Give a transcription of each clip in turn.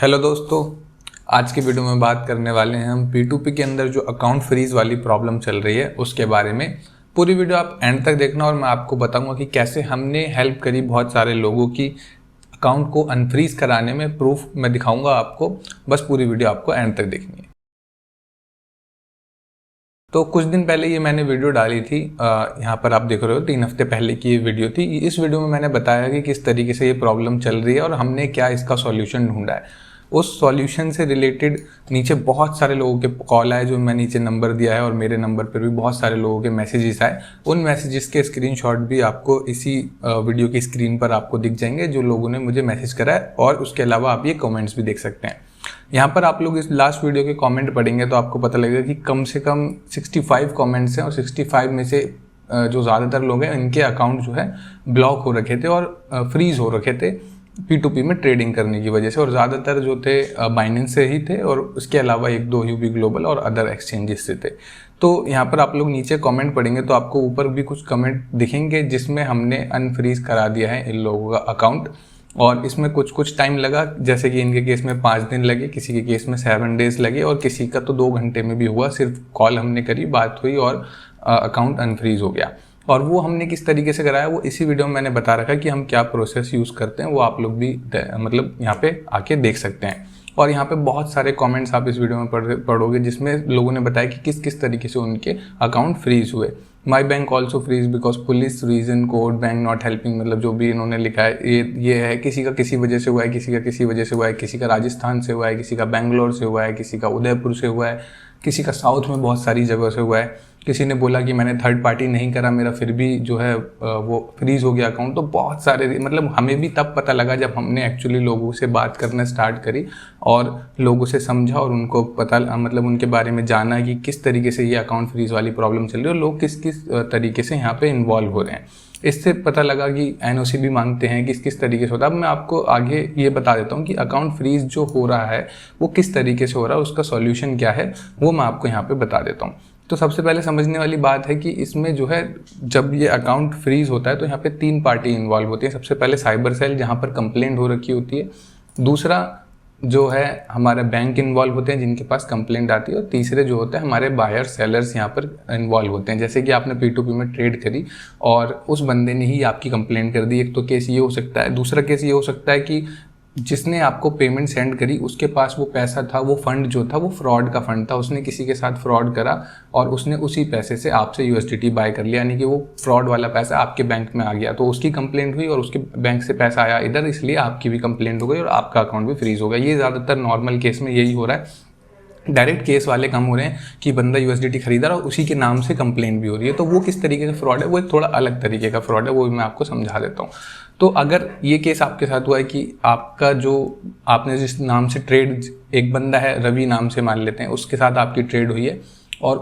Hello दोस्तों, आज की वीडियो में बात करने वाले हैं हम P2P के अंदर जो अकाउंट फ्रीज वाली प्रॉब्लम चल रही है उसके बारे में। पूरी वीडियो आप एंड तक देखना और मैं आपको बताऊंगा कि कैसे हमने हेल्प करी बहुत सारे लोगों की अकाउंट को अनफ्रीज कराने में। प्रूफ मैं दिखाऊंगा आपको, बस पूरी वीडियो आपको एंड तक देखनी है। तो कुछ दिन पहले ये मैंने वीडियो डाली थी, यहाँ पर आप देख रहे हो 3 हफ्ते पहले की ये वीडियो थी। इस वीडियो में मैंने बताया कि किस तरीके से ये प्रॉब्लम चल रही है और हमने क्या इसका सॉल्यूशन ढूंढा है। उस सॉल्यूशन से रिलेटेड नीचे बहुत सारे लोगों के कॉल आए, जो मैं नीचे नंबर दिया है, और मेरे नंबर पर भी बहुत सारे लोगों के मैसेजेस आए। उन मैसेजेस के स्क्रीनशॉट भी आपको इसी वीडियो की स्क्रीन पर आपको दिख जाएंगे, जो लोगों ने मुझे मैसेज करा है। और उसके अलावा आप ये कमेंट्स भी देख सकते हैं। यहाँ पर आप लोग इस लास्ट वीडियो के कमेंट पढ़ेंगे तो आपको पता लगेगा कि कम से कम 65 कमेंट्स हैं और 65 में से जो ज़्यादातर लोग हैं इनके अकाउंट जो है ब्लॉक हो रखे थे और फ्रीज हो रखे थे P2P में ट्रेडिंग करने की वजह से। और ज़्यादातर जो थे बाइनेंस से ही थे और उसके अलावा 1-2 UB ग्लोबल और अदर एक्सचेंजेस से थे। तो यहाँ पर आप लोग नीचे कमेंट पढ़ेंगे तो आपको ऊपर भी कुछ कमेंट दिखेंगे जिसमें हमने अनफ्रीज करा दिया है इन लोगों का अकाउंट। और इसमें कुछ टाइम लगा, जैसे कि इनके केस में 5 दिन लगे, किसी के केस में 7 डेज लगे और किसी का तो 2 घंटे में भी हुआ। सिर्फ कॉल हमने करी, बात हुई और अकाउंट अनफ्रीज हो गया। और वो हमने किस तरीके से कराया वो इसी वीडियो में मैंने बता रखा कि हम क्या प्रोसेस यूज़ करते हैं। वो आप लोग भी मतलब यहाँ पे आके देख सकते हैं। और यहाँ पे बहुत सारे कमेंट्स आप इस वीडियो में पढ़ोगे जिसमें लोगों ने बताया कि किस किस तरीके से उनके अकाउंट फ्रीज हुए। My bank also freeze because police reason code bank not helping, मतलब जो भी इन्होंने लिखा है ये है। किसी का किसी वजह से हुआ है, किसी का किसी वजह से हुआ है, किसी का राजस्थान से हुआ है, किसी का बेंगलोर से हुआ है, किसी का उदयपुर से हुआ है, किसी का साउथ में बहुत सारी जगह से हुआ है। किसी ने बोला कि मैंने थर्ड पार्टी नहीं करा, मेरा फिर भी जो है वो फ्रीज हो गया अकाउंट। तो बहुत सारे, मतलब हमें भी तब पता लगा जब हमने एक्चुअली लोगों से बात करना स्टार्ट करी और लोगों से समझा और उनको पता, मतलब उनके बारे में जाना कि किस तरीके से ये अकाउंट फ्रीज वाली प्रॉब्लम चल रही है और लोग किस किस तरीके से यहाँ पे इन्वॉल्व हो रहे हैं। इससे पता लगा कि NOC भी मांगते हैं, किस किस तरीके से होता है। अब मैं आपको आगे ये बता देता हूँ कि अकाउंट फ्रीज जो हो रहा है वो किस तरीके से हो रहा है, उसका सॉल्यूशन क्या है वो मैं आपको यहाँ पे बता देता हूँ। तो सबसे पहले समझने वाली बात है कि इसमें जो है जब ये अकाउंट फ्रीज होता है तो यहाँ पे 3 पार्टी इन्वॉल्व होती है। सबसे पहले साइबर सेल, जहाँ पर कंप्लेंट हो रखी होती है। दूसरा जो है हमारे बैंक इन्वॉल्व होते हैं जिनके पास कंप्लेंट आती है। और तीसरे जो होते हैं हमारे बायर सेलर्स यहाँ पर इन्वॉल्व होते हैं। जैसे कि आपने P2P में ट्रेड करी और उस बंदे ने ही आपकी कंप्लेंट कर दी, एक तो केस ये हो सकता है। दूसरा केस ये हो सकता है कि जिसने आपको पेमेंट सेंड करी उसके पास वो पैसा था, वो फंड जो था वो फ्रॉड का फंड था, उसने किसी के साथ फ्रॉड करा और उसने उसी पैसे से आपसे USDT बाय कर लिया, यानी कि वो फ्रॉड वाला पैसा आपके बैंक में आ गया। तो उसकी कंप्लेंट हुई और उसके बैंक से पैसा आया इधर, इसलिए आपकी भी कंप्लेंट हो गई और आपका अकाउंट भी फ्रीज हो गया। ये ज़्यादातर नॉर्मल केस में यही हो रहा है। डायरेक्ट केस वाले कम हो रहे हैं कि बंदा USDT खरीदा और उसी के नाम से कंप्लेंट भी हो रही है। तो वो किस तरीके का फ्रॉड है, वो एक थोड़ा अलग तरीके का फ्रॉड है, वो भी मैं आपको समझा देता हूँ। तो अगर ये केस आपके साथ हुआ है कि आपका जो आपने जिस नाम से ट्रेड, एक बंदा है रवि नाम से मान लेते हैं, उसके साथ आपकी ट्रेड हुई है और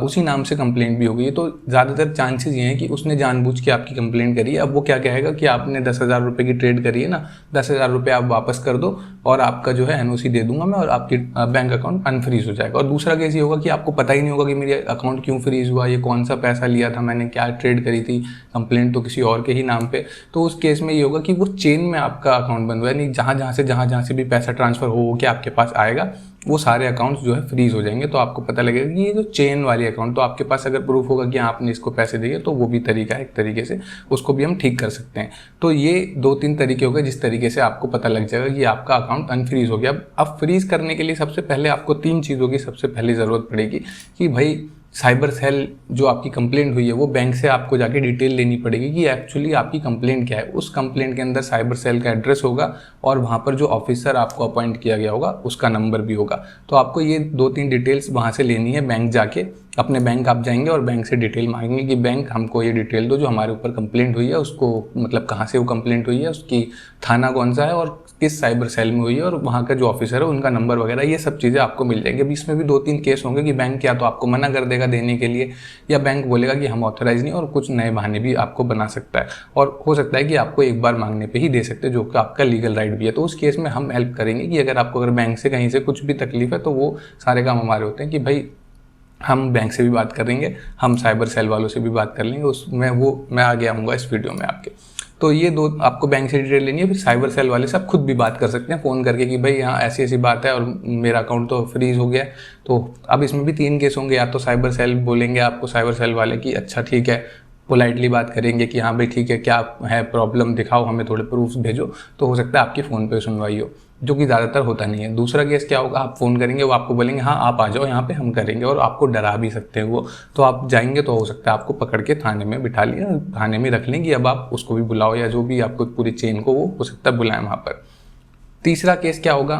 उसी नाम से कंप्लेंट भी हो गई है, तो ज़्यादातर चांसेस ये हैं कि उसने जानबूझ के आपकी कंप्लेंट करी है। अब वो क्या कहेगा कि आपने 10,000 रुपये की ट्रेड करी है ना, 10,000 रुपये आप वापस कर दो और आपका जो है NOC दे दूंगा मैं और आपकी बैंक अकाउंट अनफ्रीज हो जाएगा। और दूसरा केस ये होगा कि आपको पता ही नहीं होगा कि मेरे अकाउंट क्यों फ्रीज हुआ, ये कौन सा पैसा लिया था मैंने, क्या ट्रेड करी थी, कंप्लेंट तो किसी और के ही नाम पे। तो उस केस में ये होगा कि वो चेन में आपका अकाउंट बंद हुआ है, यानी जहाँ से भी पैसा ट्रांसफ़र हो के आपके पास आएगा वो सारे अकाउंट्स जो है फ्रीज हो जाएंगे। तो आपको पता लगेगा कि ये जो चेन वाली अकाउंट, तो आपके पास अगर प्रूफ होगा कि आपने इसको पैसे दिए तो वो भी तरीका है एक तरीके से, उसको भी हम ठीक कर सकते हैं। तो ये 2-3 तरीके हो गए जिस तरीके से आपको पता लग जाएगा कि आपका अकाउंट अनफ्रीज हो गया। अब फ्रीज करने के लिए सबसे पहले आपको 3 चीज़ों की सबसे पहले ज़रूरत पड़ेगी कि भाई साइबर सेल जो आपकी कंप्लेंट हुई है वो बैंक से आपको जाके डिटेल लेनी पड़ेगी कि एक्चुअली आपकी कंप्लेंट क्या है। उस कंप्लेंट के अंदर साइबर सेल का एड्रेस होगा और वहाँ पर जो ऑफिसर आपको अपॉइंट किया गया होगा उसका नंबर भी होगा। तो आपको ये 2-3 डिटेल्स वहाँ से लेनी है। बैंक जाके अपने बैंक आप जाएंगे और बैंक से डिटेल मांगेंगे कि बैंक हमको ये डिटेल दो जो हमारे ऊपर कंप्लेंट हुई है, उसको मतलब कहाँ से वो कंप्लेंट हुई है, उसकी थाना कौन सा है और किस साइबर सेल में हुई है और वहाँ का जो ऑफिसर है उनका नंबर वगैरह, ये सब चीज़ें आपको मिल जाएंगी। अब इसमें भी 2-3 केस होंगे कि बैंक या तो आपको मना कर देगा देने के लिए या बैंक बोलेगा कि हम ऑथराइज नहीं, और कुछ नए बहाने भी आपको बना सकता है और हो सकता है कि आपको एक बार मांगने पे ही दे सकते हैं, जो कि आपका लीगल राइट भी है। तो उस केस में हम हेल्प करेंगे कि अगर बैंक से कहीं से कुछ भी तकलीफ है तो वो सारे काम हमारे होते हैं कि भाई हम बैंक से भी बात करेंगे, हम साइबर सेल वालों से भी बात कर लेंगे। उसमें वो मैं आगे आऊँगा इस वीडियो में आपके। तो ये दो आपको बैंक से डिटेल लेनी है। फिर साइबर सेल वाले से आप खुद भी बात कर सकते हैं फ़ोन करके कि भाई यहाँ ऐसी ऐसी बात है और मेरा अकाउंट तो फ्रीज़ हो गया है। तो अब इसमें भी 3 केस होंगे, या तो साइबर सेल बोलेंगे आपको, साइबर सेल वाले कि अच्छा ठीक है, पोलाइटली बात करेंगे कि हाँ भाई ठीक है, क्या है प्रॉब्लम, दिखाओ हमें, थोड़े प्रूफ्स भेजो, तो हो सकता है आपकी फ़ोन पे सुनवाई हो, जो कि ज़्यादातर होता नहीं है। दूसरा केस क्या होगा, आप फ़ोन करेंगे, वो आपको बोलेंगे हाँ आप आ जाओ यहाँ पे, हम करेंगे, और आपको डरा भी सकते हैं वो। तो आप जाएंगे तो हो सकता है आपको पकड़ के थाने में बिठा लिया, थाने में रख लेंगे, अब आप उसको भी बुलाओ, या जो भी आपको पूरी चेन को, वो हो सकता है बुलाएं वहाँ पर। तीसरा केस क्या होगा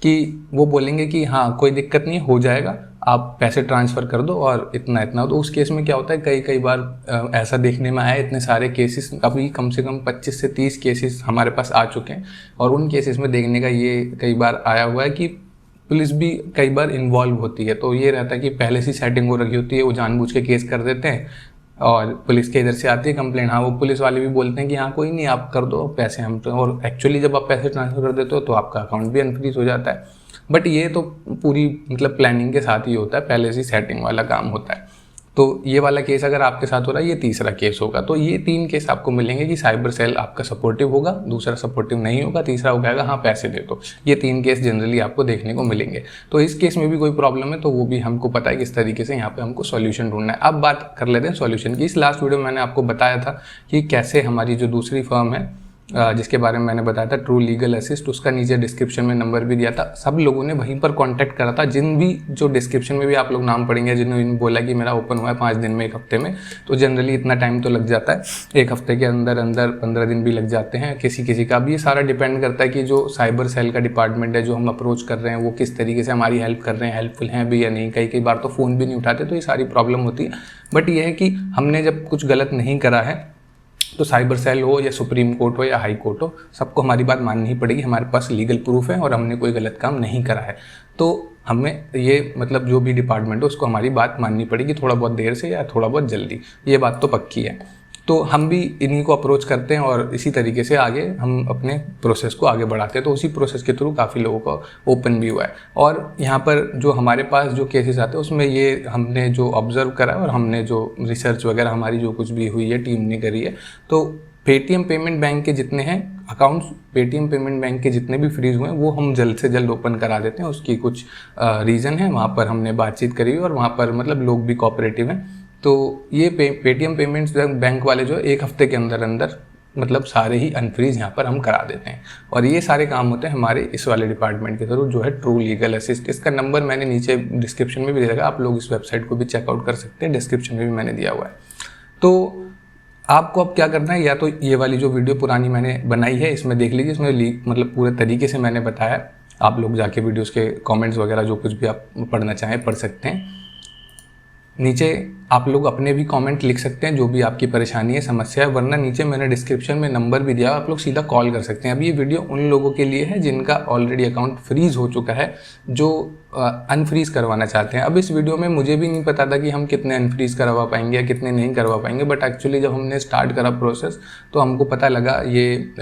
कि वो बोलेंगे कि हाँ कोई दिक्कत नहीं, हो जाएगा, आप पैसे ट्रांसफ़र कर दो और इतना इतना। तो उस केस में क्या होता है, कई बार ऐसा देखने में आया, इतने सारे केसेस, अभी कम से कम 25 से 30 केसेस हमारे पास आ चुके हैं, और उन केसेस में देखने का ये कई बार आया हुआ है कि पुलिस भी कई बार इन्वॉल्व होती है। तो ये रहता है कि पहले से सेटिंग हो रखी होती है, वो जानबूझ के केस कर देते हैं, और पुलिस के इधर से आती है कंप्लेंट, हाँ वो पुलिस वाले भी बोलते हैं कि हाँ कोई नहीं, आप कर दो पैसे हम तो, और एक्चुअली जब आप पैसे ट्रांसफ़र कर देते हो तो आपका अकाउंट भी अनफ्रीज हो जाता है। बट ये तो पूरी मतलब प्लानिंग के साथ ही होता है, पहले से सेटिंग वाला काम होता है। तो ये वाला केस अगर आपके साथ हो रहा है, ये तीसरा केस होगा। तो ये 3 केस आपको मिलेंगे कि साइबर सेल आपका सपोर्टिव होगा, दूसरा सपोर्टिव नहीं होगा, तीसरा हो जाएगा हाँ पैसे दे दो। ये 3 केस जनरली आपको देखने को मिलेंगे। तो इस केस में भी कोई प्रॉब्लम है तो वो भी हमको पता है किस तरीके से यहाँ पे हमको सॉल्यूशन ढूंढना है। अब बात कर लेते हैं सॉल्यूशन की। इस लास्ट वीडियो में मैंने आपको बताया था कि कैसे हमारी जो दूसरी फर्म है जिसके बारे में मैंने बताया था, ट्रू लीगल असिस्ट, उसका नीचे डिस्क्रिप्शन में नंबर भी दिया था। सब लोगों ने वहीं पर कांटेक्ट करा था, जिन भी जो डिस्क्रिप्शन में भी आप लोग नाम पढ़ेंगे, जिन्होंने बोला कि मेरा ओपन हुआ है 5 दिन में, 1 हफ्ते में, तो जनरली इतना टाइम तो लग जाता है, 1 हफ्ते के अंदर अंदर 15 दिन भी लग जाते हैं किसी किसी का। अब ये सारा डिपेंड करता है कि जो साइबर सेल का डिपार्टमेंट है, जो हम अप्रोच कर रहे हैं, वो किस तरीके से हमारी हेल्प कर रहे हैं, हेल्पफुल हैं भी या नहीं। कई बार तो फ़ोन भी नहीं उठाते, तो ये सारी प्रॉब्लम होती है। बट ये है कि हमने जब कुछ गलत नहीं करा है, तो साइबर सेल हो या सुप्रीम कोर्ट हो या हाई कोर्ट हो, सबको हमारी बात माननी ही पड़ेगी। हमारे पास लीगल प्रूफ है और हमने कोई गलत काम नहीं करा है, तो हमें ये मतलब जो भी डिपार्टमेंट हो उसको हमारी बात माननी पड़ेगी, थोड़ा बहुत देर से या थोड़ा बहुत जल्दी, ये बात तो पक्की है। तो हम भी इन्हीं को अप्रोच करते हैं और इसी तरीके से आगे हम अपने प्रोसेस को आगे बढ़ाते हैं। तो उसी प्रोसेस के थ्रू काफ़ी लोगों को ओपन भी हुआ है। और यहाँ पर जो हमारे पास जो केसेस आते हैं उसमें ये हमने जो ऑब्जर्व करा है और हमने जो रिसर्च वगैरह हमारी जो कुछ भी हुई है टीम ने करी है, तो पेटीएम पेमेंट बैंक के जितने हैं अकाउंट्स, पेटीएम पेमेंट बैंक के जितने भी फ्रीज हुए हैं वो हम जल्द से जल्द ओपन करा देते हैं। उसकी कुछ रीज़न है, वहाँ पर हमने बातचीत करी और वहाँ पर मतलब लोग भी कोऑपरेटिव हैं। तो ये पेटीएम पेमेंट्स बैंक वाले जो 1 हफ्ते के अंदर अंदर मतलब सारे ही अनफ्रीज यहाँ पर हम करा देते हैं। और ये सारे काम होते हैं हमारे इस वाले डिपार्टमेंट के थ्रू, जो है ट्रू लीगल असिस्ट। इसका नंबर मैंने नीचे डिस्क्रिप्शन में भी दे रखा, आप लोग इस वेबसाइट को भी चेकआउट कर सकते हैं, डिस्क्रिप्शन में भी मैंने दिया हुआ है। तो आपको अब क्या करना है, या तो ये वाली जो वीडियो पुरानी मैंने बनाई है इसमें देख लीजिए, इसमें मतलब पूरे तरीके से मैंने बताया। आप लोग जाके वीडियोज़ के कॉमेंट्स वगैरह जो कुछ भी आप पढ़ना चाहें पढ़ सकते हैं। नीचे आप लोग अपने भी कमेंट लिख सकते हैं, जो भी आपकी परेशानी है, समस्या है, वरना नीचे मैंने डिस्क्रिप्शन में नंबर भी दिया, आप लोग सीधा कॉल कर सकते हैं। अब ये वीडियो उन लोगों के लिए है जिनका ऑलरेडी अकाउंट फ्रीज हो चुका है, जो अनफ्रीज करवाना चाहते हैं। अब इस वीडियो में मुझे भी नहीं पता था कि हम कितने अनफ्रीज करवा पाएंगे या कितने नहीं करवा पाएंगे, बट एक्चुअली जब हमने स्टार्ट करा प्रोसेस तो हमको पता लगा, ये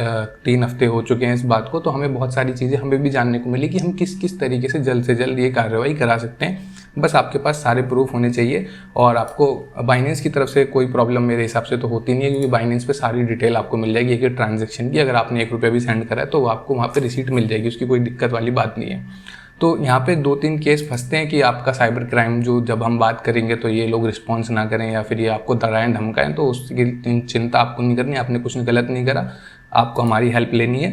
3 हफ्ते हो चुके हैं इस बात को, तो हमें बहुत सारी चीज़ें हमें भी जानने को मिली कि हम किस किस तरीके से जल्द ये कार्रवाई करा सकते हैं। बस आपके पास सारे प्रूफ होने चाहिए, और आपको बाइनेंस की तरफ से कोई प्रॉब्लम मेरे हिसाब से तो होती नहीं है, क्योंकि बाइनेंस पे सारी डिटेल आपको मिल जाएगी एक ट्रांजैक्शन की। अगर आपने 1 रुपया भी सेंड करा है तो आपको वहाँ पे रिसीट मिल जाएगी, उसकी कोई दिक्कत वाली बात नहीं है। तो यहाँ पे 2-3 केस फंसते हैं कि आपका साइबर क्राइम जो जब हम बात करेंगे तो ये लोग रिस्पॉन्स ना करें या फिर ये आपको डराएं धमकाएं, तो उसकी चिंता आपको नहीं करनी। आपने कुछ गलत नहीं करा, आपको हमारी हेल्प लेनी है,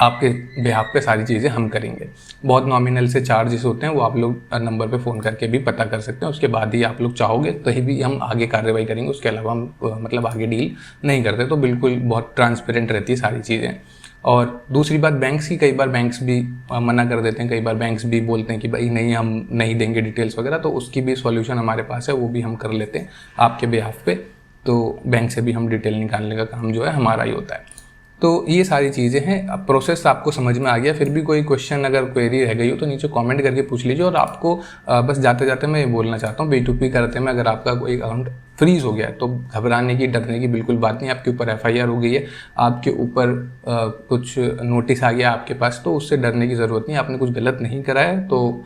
आपके बिहाफ पे सारी चीज़ें हम करेंगे। बहुत नॉमिनल से चार्जेस होते हैं, वो आप लोग नंबर पे फ़ोन करके भी पता कर सकते हैं। उसके बाद ही आप लोग चाहोगे कहीं भी हम आगे कार्रवाई करेंगे, उसके अलावा हम मतलब आगे डील नहीं करते। तो बिल्कुल बहुत ट्रांसपेरेंट रहती है सारी चीज़ें। और दूसरी बात बैंक्स की, कई बार बैंक्स भी मना कर देते हैं, कई बार बैंक्स भी बोलते हैं कि भाई नहीं हम नहीं देंगे डिटेल्स वगैरह, तो उसकी भी सॉल्यूशन हमारे पास है, वो भी हम कर लेते हैं आपके बिहाफ पे। तो बैंक से भी हम डिटेल निकालने का काम जो है हमारा ही होता है। तो ये सारी चीज़ें हैं। अब प्रोसेस आपको समझ में आ गया, फिर भी कोई क्वेश्चन अगर क्वेरी रह गई हो तो नीचे कमेंट करके पूछ लीजिए। और आपको बस जाते जाते मैं ये बोलना चाहता हूँ, B2P करते में अगर आपका कोई अकाउंट फ्रीज़ हो गया है, तो घबराने की, डरने की बिल्कुल बात नहीं। आपके ऊपर FIR हो गई है, आपके ऊपर कुछ नोटिस आ गया आपके पास, तो उससे डरने की ज़रूरत नहीं। आपने कुछ गलत नहीं करा है, तो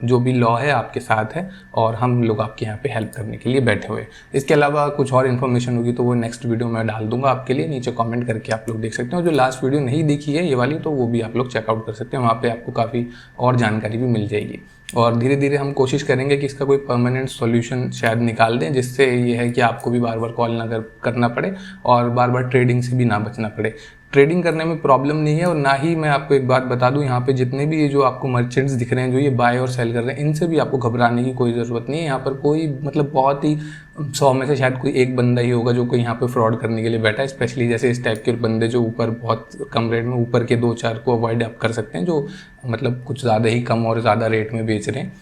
जो भी लॉ है आपके साथ है और हम लोग आपके यहाँ पे हेल्प करने के लिए बैठे हुए हैं। इसके अलावा कुछ और इन्फॉर्मेशन होगी तो वो नेक्स्ट वीडियो में डाल दूंगा आपके लिए, नीचे कमेंट करके आप लोग देख सकते हैं। और जो लास्ट वीडियो नहीं देखी है ये वाली, तो वो भी आप लोग चेकआउट कर सकते हैं, वहाँ पे आपको काफ़ी और जानकारी भी मिल जाएगी। और धीरे धीरे हम कोशिश करेंगे कि इसका कोई परमानेंट सॉल्यूशन शायद निकाल दें, जिससे ये है कि आपको भी बार बार कॉल ना करना पड़े और बार बार ट्रेडिंग से भी ना बचना पड़े। ट्रेडिंग करने में प्रॉब्लम नहीं है, और ना ही मैं आपको एक बात बता दूं, यहाँ पे जितने भी ये जो आपको मर्चेंट्स दिख रहे हैं जो ये बाय और सेल कर रहे हैं, इनसे भी आपको घबराने की कोई ज़रूरत नहीं है। यहाँ पर कोई मतलब बहुत ही 100 में से शायद कोई एक बंदा ही होगा जो कोई यहाँ पे फ्रॉड करने के लिए बैठा है। स्पेशली जैसे इस टाइप के बंदे जो ऊपर बहुत कम रेट में, ऊपर के 2-4 को अवॉइड आप कर सकते हैं, जो मतलब कुछ ज़्यादा ही कम और ज़्यादा रेट में बेच रहे हैं,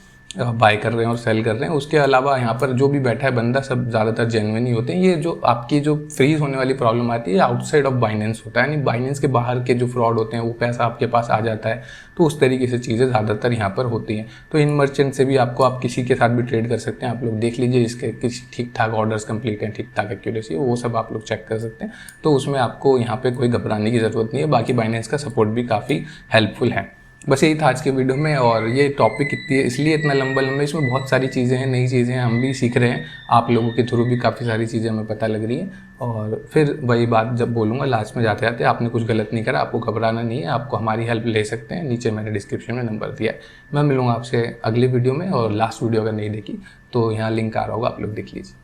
बाय कर रहे हैं और सेल कर रहे हैं। उसके अलावा यहाँ पर जो भी बैठा है बंदा, सब ज़्यादातर जेन्युइन ही होते हैं। ये जो आपकी जो फ्रीज होने वाली प्रॉब्लम आती है आउटसाइड ऑफ बाइनेंस होता है, यानी बाइनेंस के बाहर के जो फ्रॉड होते हैं वो पैसा आपके पास आ जाता है, तो उस तरीके से चीज़ें ज़्यादातर यहाँ पर होती हैं। तो इन मर्चेंट से भी आप किसी के साथ भी ट्रेड कर सकते हैं। आप लोग देख लीजिए इसके किसी ठीक ठाक ऑर्डर्स कंप्लीट हैं, ठीक ठाक एक्यूरेसी, वो सब आप लोग चेक कर सकते हैं। तो उसमें आपको यहाँ पर कोई घबराने की ज़रूरत नहीं है। बाकी बाइनेंस का सपोर्ट भी काफ़ी हेल्पफुल है। बस यही था आज के वीडियो में, और ये टॉपिक इसलिए इतना लंबा इसमें बहुत सारी चीज़ें हैं, नई चीज़ें हैं, हम भी सीख रहे हैं। आप लोगों के थ्रू भी काफ़ी सारी चीज़ें हमें पता लग रही हैं। और फिर वही बात जब बोलूँगा लास्ट में जाते जाते, आपने कुछ गलत नहीं करा, आपको घबराना नहीं है, आपको हमारी हेल्प ले सकते हैं। नीचे मैंने डिस्क्रिप्शन में नंबर दिया है। मैं मिलूँगा आपसे अगले वीडियो में, और लास्ट वीडियो अगर नहीं देखी तो यहाँ लिंक आ रहा होगा, आप लोग देख लीजिए।